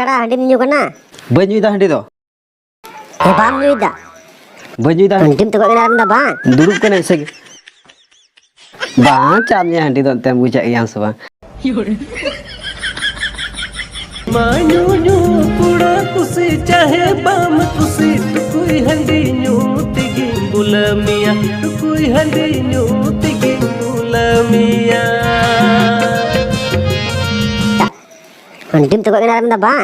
कड़ा हंडी न्यू करना बंजुई दा हंडी दो हे बाम न्यू दा बंजुई दा हंडी तो कगना रंदा बा दुरुप कने से bang camnya handi don tem buja yang seba मानू पुड़ा कुसी चाहे बाम कुसी तू कोई हंडी न्यू तिगी गुलामिया तू कोई हंडी न्यू तिगी गुलामिया हंडी तो कगना रंदा बा